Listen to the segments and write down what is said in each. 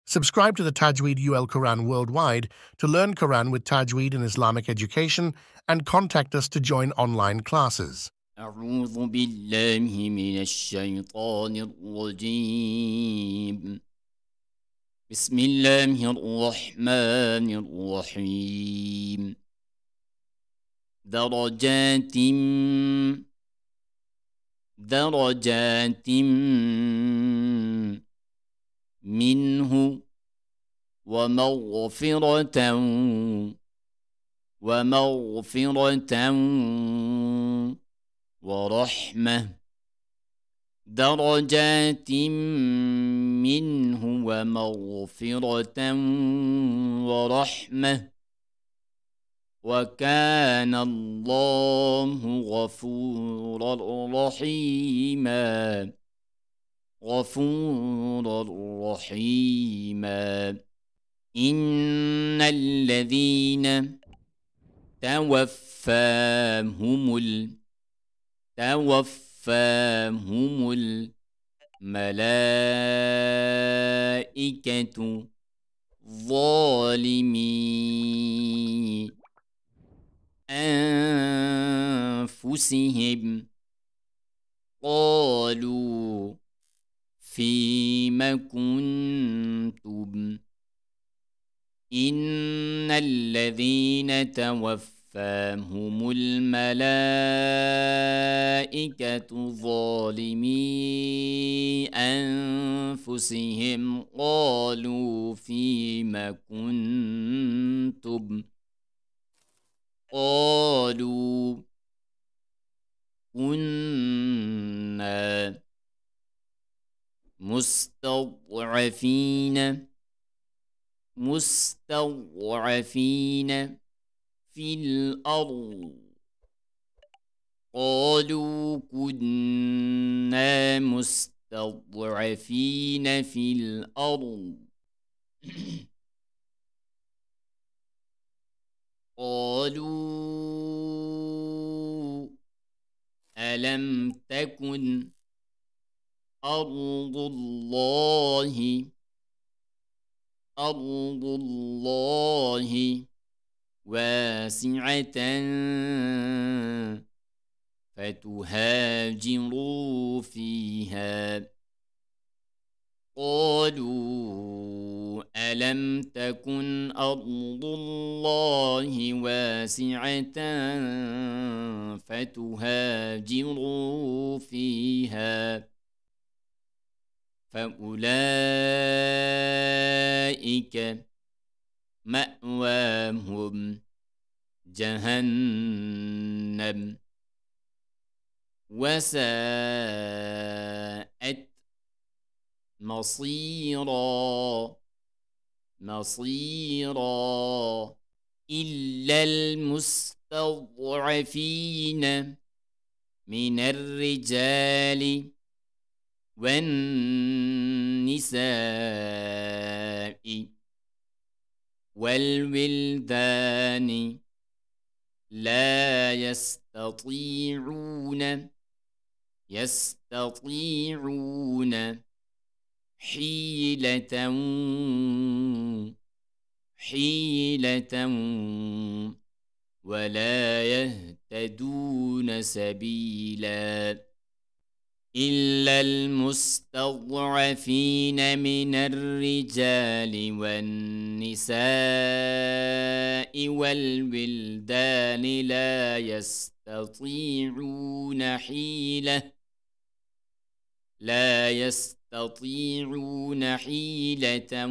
Subscribe to the Tajweed UL Quran Worldwide to learn Quran with Tajweed and Islamic education and contact us to join online classes. أعوذ بالله من الشيطان الرجيم. بسم الله الرحمن الرحيم. درجات منه ومغفرة ورحمة. درجات منه ومغفرة ورحمة. وكان الله غفورا رحيما. إن الذين توفاهم الملائكة ظالمي أنفسهم قالوا فيم كنتم. إن الذين توفاهم الملائكة ظالمي أنفسهم قالوا فيم كنتم. قالوا كنا مستضعفين في الأرض. قالوا كنا مستضعفين في الأرض. قالوا ألم تكن أرض الله واسعة فتهاجروا فيها. قالوا ألم تكن أرض الله واسعة فتهاجروا فيها. فأولئك مأواهم جهنم وساءت مصيرا. إلا المستضعفين من الرجال والنساء والولدان لا يستطيعون حيلة ولا يهتدون سبيلا. إلا المستضعفين من الرجال والنساء والولدان لا يستطيعون حيلة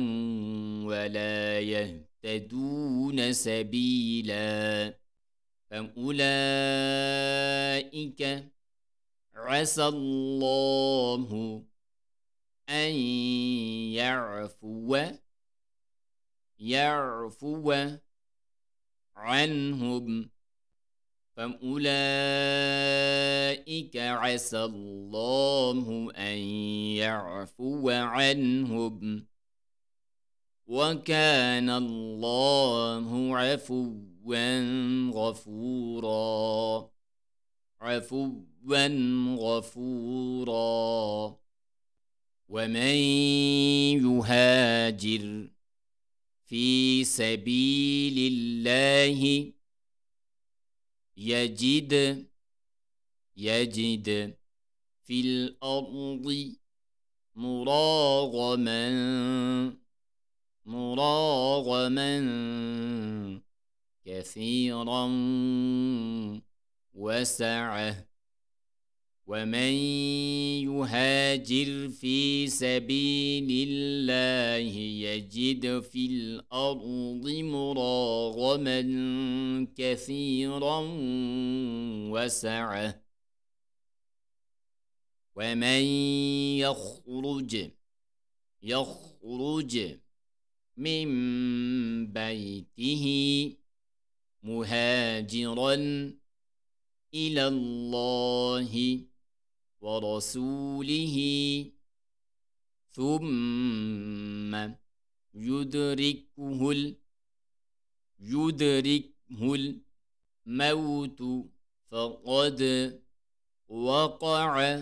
ولا يهتدون سبيلا. فأولئك عسى الله أن يعفو عنهم. فأولئك عسى الله أن يعفو عنهم. وكان الله عفوا غفورا. ومن يهاجر في سبيل الله يجد في الأرض مراغما كثيرا وسعة. ومن يهاجر في سبيل الله يجد في الأرض مراغما كثيرا وسعة. ومن يخرج من بيته مهاجرا إلى الله ورسوله ثم يدركه الموت فقد وقع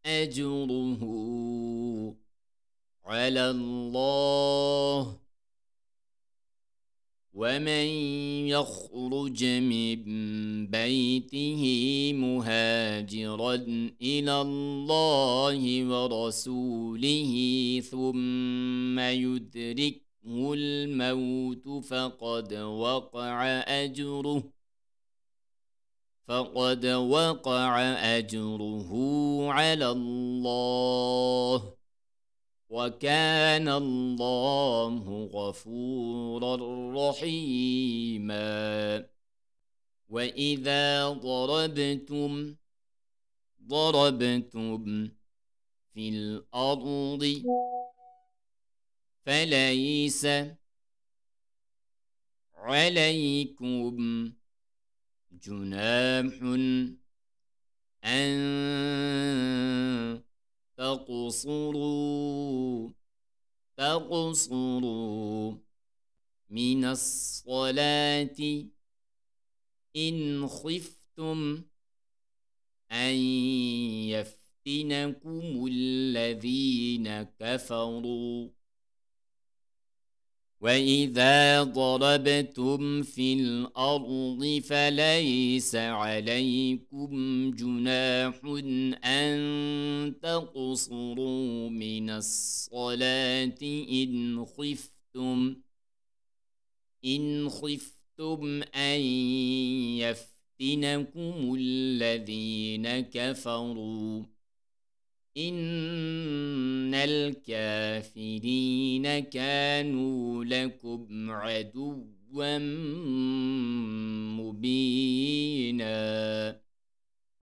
أجره على الله. ومن يخرج من بيته مهاجرا إلى الله ورسوله ثم يدركه الموت فقد وقع أجره على الله، وكان الله غفورا رحيما. وإذا ضربتم في الأرض فليس عليكم جناح أن تقصروا من الصلاة إن خفتم أن يفتنكم الذين كفروا. وإذا ضربتم في الأرض فليس عليكم جناح أن تقصروا من الصلاة إن خفتم أن يفتنكم الذين كفروا. إن الكافرين كانوا لكم عدوا